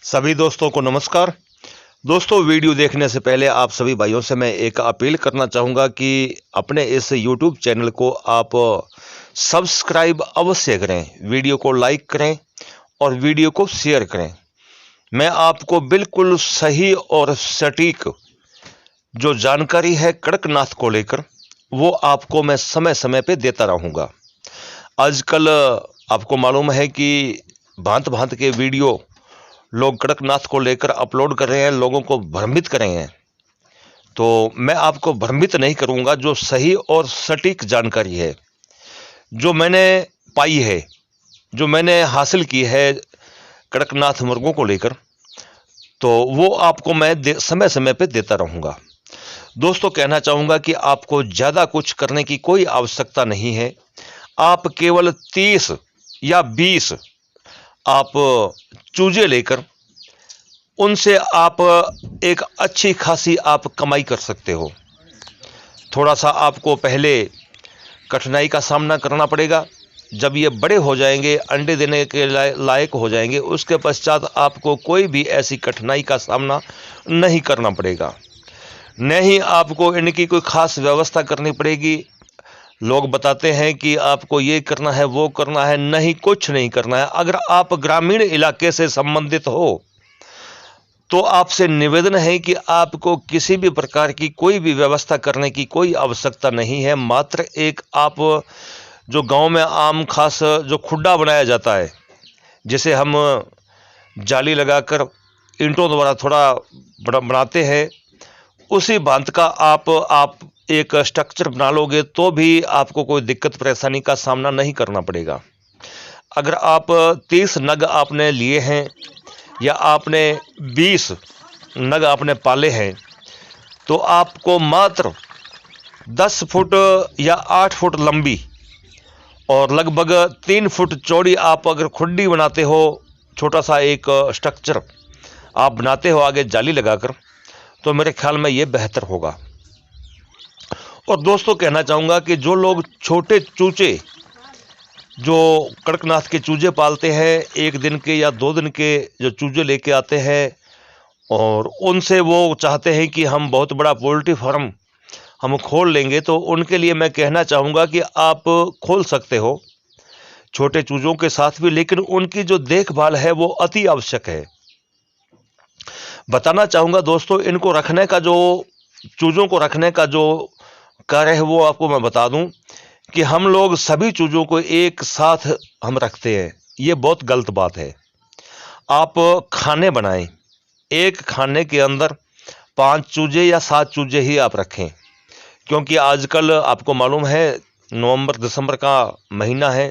सभी दोस्तों को नमस्कार। दोस्तों, वीडियो देखने से पहले आप सभी भाइयों से मैं एक अपील करना चाहूँगा कि अपने इस YouTube चैनल को आप सब्सक्राइब अवश्य करें, वीडियो को लाइक करें और वीडियो को शेयर करें। मैं आपको बिल्कुल सही और सटीक जो जानकारी है कड़कनाथ को लेकर, वो आपको मैं समय समय पे देता रहूँगा। आजकल आपको मालूम है कि भांत भांत के वीडियो लोग कड़कनाथ को लेकर अपलोड कर रहे हैं, लोगों को भ्रमित कर रहे हैं। तो मैं आपको भ्रमित नहीं करूंगा। जो सही और सटीक जानकारी है, जो मैंने पाई है, जो मैंने हासिल की है कड़कनाथ मुर्गों को लेकर, तो वो आपको मैं समय समय पे देता रहूंगा। दोस्तों, कहना चाहूंगा कि आपको ज़्यादा कुछ करने की कोई आवश्यकता नहीं है। आप केवल 30 या 20 आप चूजे लेकर उनसे आप एक अच्छी खासी आप कमाई कर सकते हो। थोड़ा सा आपको पहले कठिनाई का सामना करना पड़ेगा। जब ये बड़े हो जाएंगे, अंडे देने के लायक हो जाएंगे, उसके पश्चात आपको कोई भी ऐसी कठिनाई का सामना नहीं करना पड़ेगा। न ही आपको इनकी कोई खास व्यवस्था करनी पड़ेगी। लोग बताते हैं कि आपको ये करना है, वो करना है, नहीं, कुछ नहीं करना है। अगर आप ग्रामीण इलाके से संबंधित हो तो आपसे निवेदन है कि आपको किसी भी प्रकार की कोई भी व्यवस्था करने की कोई आवश्यकता नहीं है। मात्र एक आप जो गांव में आम खास जो खुड्डा बनाया जाता है, जिसे हम जाली लगाकर ईंटों द्वारा थोड़ा बनाते हैं, उसी भांत का आप एक स्ट्रक्चर बना लोगे तो भी आपको कोई दिक्कत परेशानी का सामना नहीं करना पड़ेगा। अगर आप 30 नग आपने लिए हैं या आपने 20 नग आपने पाले हैं, तो आपको मात्र 10 फुट या 8 फुट लंबी और लगभग 3 फुट चौड़ी आप अगर खुड्डी बनाते हो, छोटा सा एक स्ट्रक्चर आप बनाते हो आगे जाली लगाकर, तो मेरे ख्याल में ये बेहतर होगा। और दोस्तों, कहना चाहूँगा कि जो लोग छोटे चूचे, जो कड़कनाथ के चूजे पालते हैं, 1 दिन के या 2 दिन के जो चूजे लेके आते हैं और उनसे वो चाहते हैं कि हम बहुत बड़ा पोल्ट्री फार्म हम खोल लेंगे, तो उनके लिए मैं कहना चाहूँगा कि आप खोल सकते हो छोटे चूजों के साथ भी, लेकिन उनकी जो देखभाल है वो अति आवश्यक है। बताना चाहूँगा दोस्तों, इनको रखने का जो चूजों को रखने का जो कार्य है वो आपको मैं बता दूं कि हम लोग सभी चूजों को एक साथ हम रखते हैं। ये बहुत गलत बात है। आप खाने बनाएं, एक खाने के अंदर 5 चूजे या 7 चूजे ही आप रखें, क्योंकि आजकल आपको मालूम है नवंबर दिसंबर का महीना है,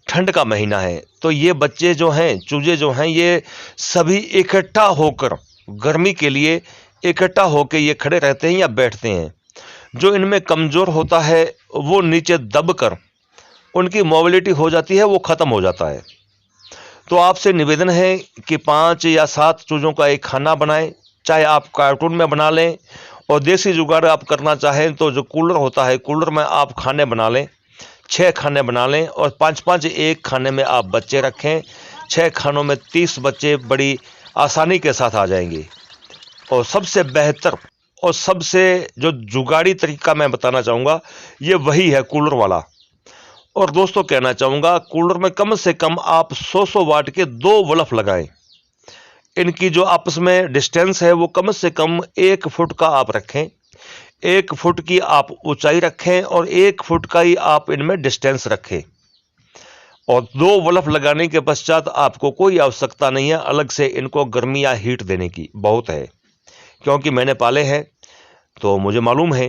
ठंड का महीना है, तो ये बच्चे जो हैं, चूजे जो हैं, ये सभी इकट्ठा होकर गर्मी के लिए इकट्ठा होकर ये खड़े रहते हैं या बैठते हैं। जो इनमें कमज़ोर होता है वो नीचे दबकर उनकी मोबिलिटी हो जाती है, वो ख़त्म हो जाता है। तो आपसे निवेदन है कि 5 या 7 चूज़ों का एक खाना बनाएं, चाहे आप कार्टून में बना लें, और देसी जुगाड़ आप करना चाहें तो जो कूलर होता है, कूलर में आप खाने बना लें, 6 खाने बना लें और 5-5 एक खाने में आप बच्चे रखें। 6 खानों में 30 बच्चे बड़ी आसानी के साथ आ जाएंगे। और सबसे बेहतर और सबसे जो जुगाड़ी तरीका मैं बताना चाहूँगा, ये वही है कूलर वाला। और दोस्तों, कहना चाहूँगा कूलर में कम से कम आप 100 वाट के 2 बल्ब लगाएं। इनकी जो आपस में डिस्टेंस है वो कम से कम 1 फुट का आप रखें, 1 फुट की आप ऊंचाई रखें और 1 फुट का ही आप इनमें डिस्टेंस रखें। और 2 बल्ब लगाने के पश्चात आपको कोई आवश्यकता नहीं है अलग से इनको गर्मी या हीट देने की। बहुत है, क्योंकि मैंने पाले हैं तो मुझे मालूम है।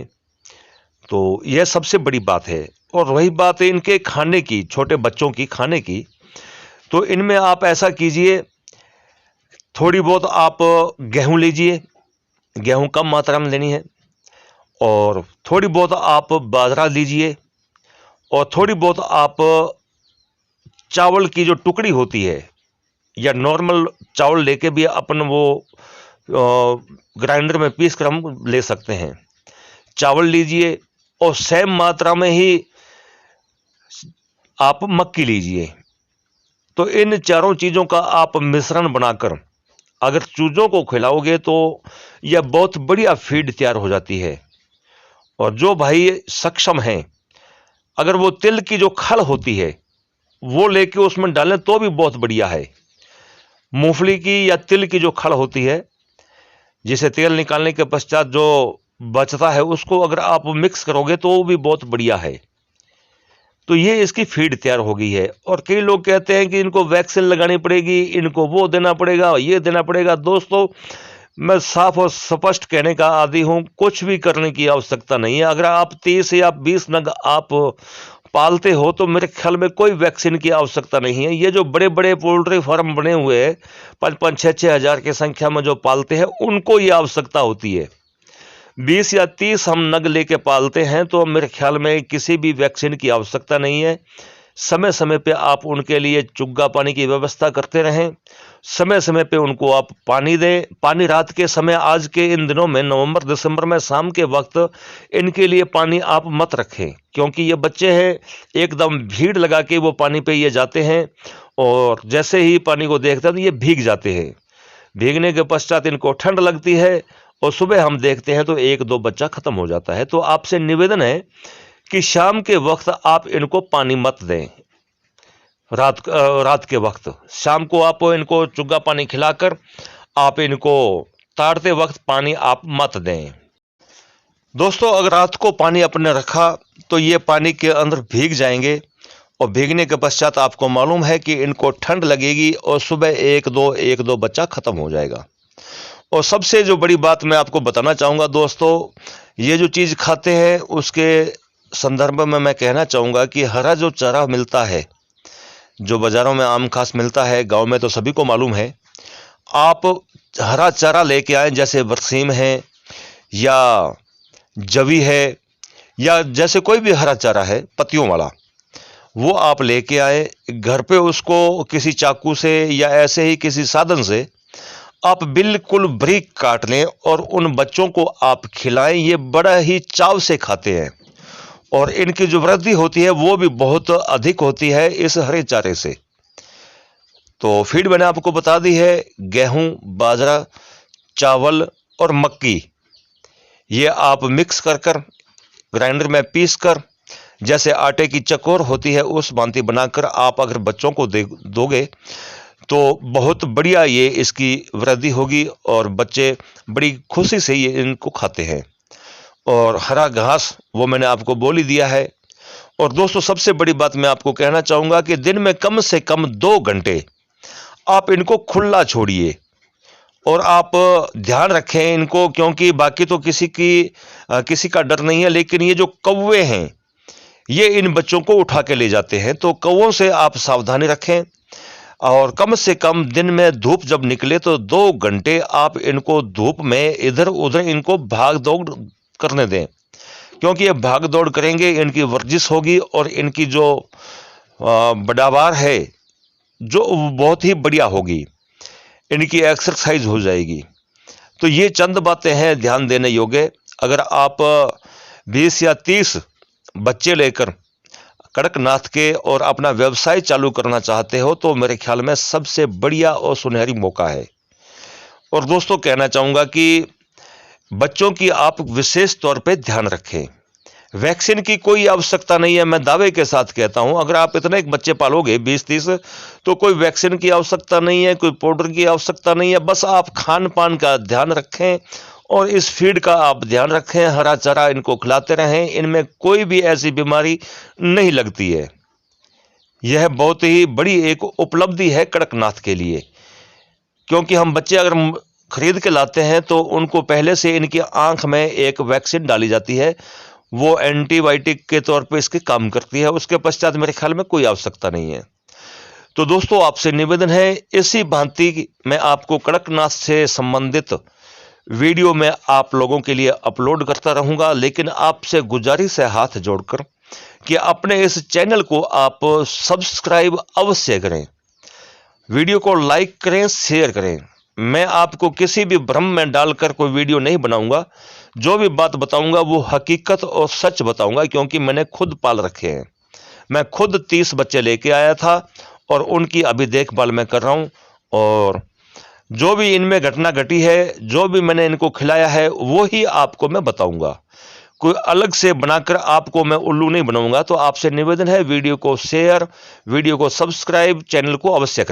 तो यह सबसे बड़ी बात है। और वही बात है इनके खाने की, छोटे बच्चों की खाने की, तो इनमें आप ऐसा कीजिए, थोड़ी बहुत आप गेहूं लीजिए, गेहूं कम मात्रा में लेनी है, और थोड़ी बहुत आप बाजरा लीजिए, और थोड़ी बहुत आप चावल की जो टुकड़ी होती है, या नॉर्मल चावल लेके भी अपन वो ग्राइंडर में पीस कर हम ले सकते हैं। चावल लीजिए और सेम मात्रा में ही आप मक्की लीजिए। तो इन चारों चीज़ों का आप मिश्रण बनाकर अगर चूजों को खिलाओगे तो यह बहुत बढ़िया फीड तैयार हो जाती है। और जो भाई सक्षम हैं, अगर वो तिल की जो खल होती है वो लेके उसमें डालें तो भी बहुत बढ़िया है। मूंगफली की या तिल की जो खल होती है, जिसे तेल निकालने के पश्चात जो बचता है, उसको अगर आप मिक्स करोगे तो वो भी बहुत बढ़िया है। तो ये इसकी फीड तैयार हो गई है। और कई लोग कहते हैं कि इनको वैक्सीन लगानी पड़ेगी, इनको वो देना पड़ेगा, ये देना पड़ेगा। दोस्तों, मैं साफ और स्पष्ट कहने का आदी हूं, कुछ भी करने की आवश्यकता नहीं है। अगर आप 30 या 20 नग आप पालते हो तो मेरे ख्याल में कोई वैक्सीन की आवश्यकता नहीं है। ये जो बड़े बड़े पोल्ट्री फार्म बने हुए हैं, 5-5, 6-6 हजार की संख्या में जो पालते हैं, उनको ये आवश्यकता होती है। 20 या 30 हम नग लेके पालते हैं तो मेरे ख्याल में किसी भी वैक्सीन की आवश्यकता नहीं है। समय समय पे आप उनके लिए चुग्गा पानी की व्यवस्था करते रहें, समय समय पे उनको आप पानी दें। पानी रात के समय, आज के इन दिनों में नवंबर दिसंबर में शाम के वक्त इनके लिए पानी आप मत रखें, क्योंकि ये बच्चे हैं, एकदम भीड़ लगा के वो पानी पे ये जाते हैं और जैसे ही पानी को देखते हैं तो ये भीग जाते हैं। भीगने के पश्चात इनको ठंड लगती है और सुबह हम देखते हैं तो 1-2 बच्चा खत्म हो जाता है। तो आपसे निवेदन है कि शाम के वक्त आप इनको पानी मत दें। रात के वक्त शाम को आप इनको चुग्गा पानी खिलाकर आप इनको ताड़ते वक्त पानी आप मत दें। दोस्तों, अगर रात को पानी आपने रखा तो ये पानी के अंदर भीग जाएंगे और भीगने के पश्चात आपको मालूम है कि इनको ठंड लगेगी और सुबह 1-2 बच्चा खत्म हो जाएगा। और सबसे जो बड़ी बात मैं आपको बताना चाहूँगा दोस्तों, ये जो चीज़ खाते हैं उसके संदर्भ में मैं कहना चाहूँगा कि हरा जो चारा मिलता है, जो बाज़ारों में आम खास मिलता है, गांव में तो सभी को मालूम है। आप हरा चारा लेके आएँ, जैसे बरसीम है या जवी है या जैसे कोई भी हरा चारा है पत्तियों वाला, वो आप लेके आए घर पे, उसको किसी चाकू से या ऐसे ही किसी साधन से आप बिल्कुल बारीक काट लें और उन बच्चों को आप खिलाएं। ये बड़ा ही चाव से खाते हैं और इनकी जो वृद्धि होती है वो भी बहुत अधिक होती है इस हरे चारे से। तो फीड मैंने आपको बता दी है, गेहूं, बाजरा, चावल और मक्की, ये आप मिक्स कर ग्राइंडर में पीस कर, जैसे आटे की चकोर होती है उस भांति बनाकर आप अगर बच्चों को दोगे तो बहुत बढ़िया ये इसकी वृद्धि होगी और बच्चे बड़ी खुशी से ये इनको खाते हैं। और हरा घास वो मैंने आपको बोल ही दिया है। और दोस्तों, सबसे बड़ी बात मैं आपको कहना चाहूँगा कि दिन में कम से कम 2 घंटे आप इनको खुला छोड़िए और आप ध्यान रखें इनको, क्योंकि बाकी तो किसी का डर नहीं है, लेकिन ये जो कौवे हैं ये इन बच्चों को उठा के ले जाते हैं। तो कौवों से आप सावधानी रखें और कम से कम दिन में धूप जब निकले तो 2 घंटे आप इनको धूप में इधर उधर इनको भाग दौड़ करने दें, क्योंकि ये भाग दौड़ करेंगे, इनकी वर्जिश होगी और इनकी जो पैदावार है जो बहुत ही बढ़िया होगी, इनकी एक्सरसाइज हो जाएगी। तो ये चंद बातें हैं ध्यान देने योग्य। अगर आप 20 या 30 बच्चे लेकर कड़कनाथ के और अपना व्यवसाय चालू करना चाहते हो तो मेरे ख्याल में सबसे बढ़िया और सुनहरी मौका है। और दोस्तों, कहना चाहूँगा कि बच्चों की आप विशेष तौर पे ध्यान रखें। वैक्सीन की कोई आवश्यकता नहीं है, मैं दावे के साथ कहता हूं। अगर आप इतने एक बच्चे पालोगे 20-30 तो कोई वैक्सीन की आवश्यकता नहीं है, कोई पाउडर की आवश्यकता नहीं है। बस आप खान पान का ध्यान रखें और इस फीड का आप ध्यान रखें, हरा चारा इनको खिलाते रहें, इनमें कोई भी ऐसी बीमारी नहीं लगती है। यह बहुत ही बड़ी एक उपलब्धि है कड़कनाथ के लिए, क्योंकि हम बच्चे अगर खरीद के लाते हैं तो उनको पहले से इनकी आंख में एक वैक्सीन डाली जाती है, वो एंटीबायोटिक के तौर पे इसके काम करती है। उसके पश्चात मेरे ख्याल में कोई आवश्यकता नहीं है। तो दोस्तों, आपसे निवेदन है, इसी भांति मैं आपको कड़कनाथ से संबंधित वीडियो में आप लोगों के लिए अपलोड करता रहूंगा, लेकिन आपसे गुजारिश है हाथ जोड़कर कि अपने इस चैनल को आप सब्सक्राइब अवश्य करें, वीडियो को लाइक करें, शेयर करें। मैं आपको किसी भी भ्रम में डालकर कोई वीडियो नहीं बनाऊंगा, जो भी बात बताऊंगा वो हकीकत और सच बताऊंगा, क्योंकि मैंने खुद पाल रखे हैं। मैं खुद 30 बच्चे लेके आया था और उनकी अभी देखभाल मैं कर रहा हूं और जो भी इनमें घटना घटी है, जो भी मैंने इनको खिलाया है, वो ही आपको मैं बताऊंगा। कोई अलग से बनाकर आपको मैं उल्लू नहीं बनाऊंगा। तो आपसे निवेदन है, वीडियो को शेयर, वीडियो को सब्सक्राइब, चैनल को अवश्य करें।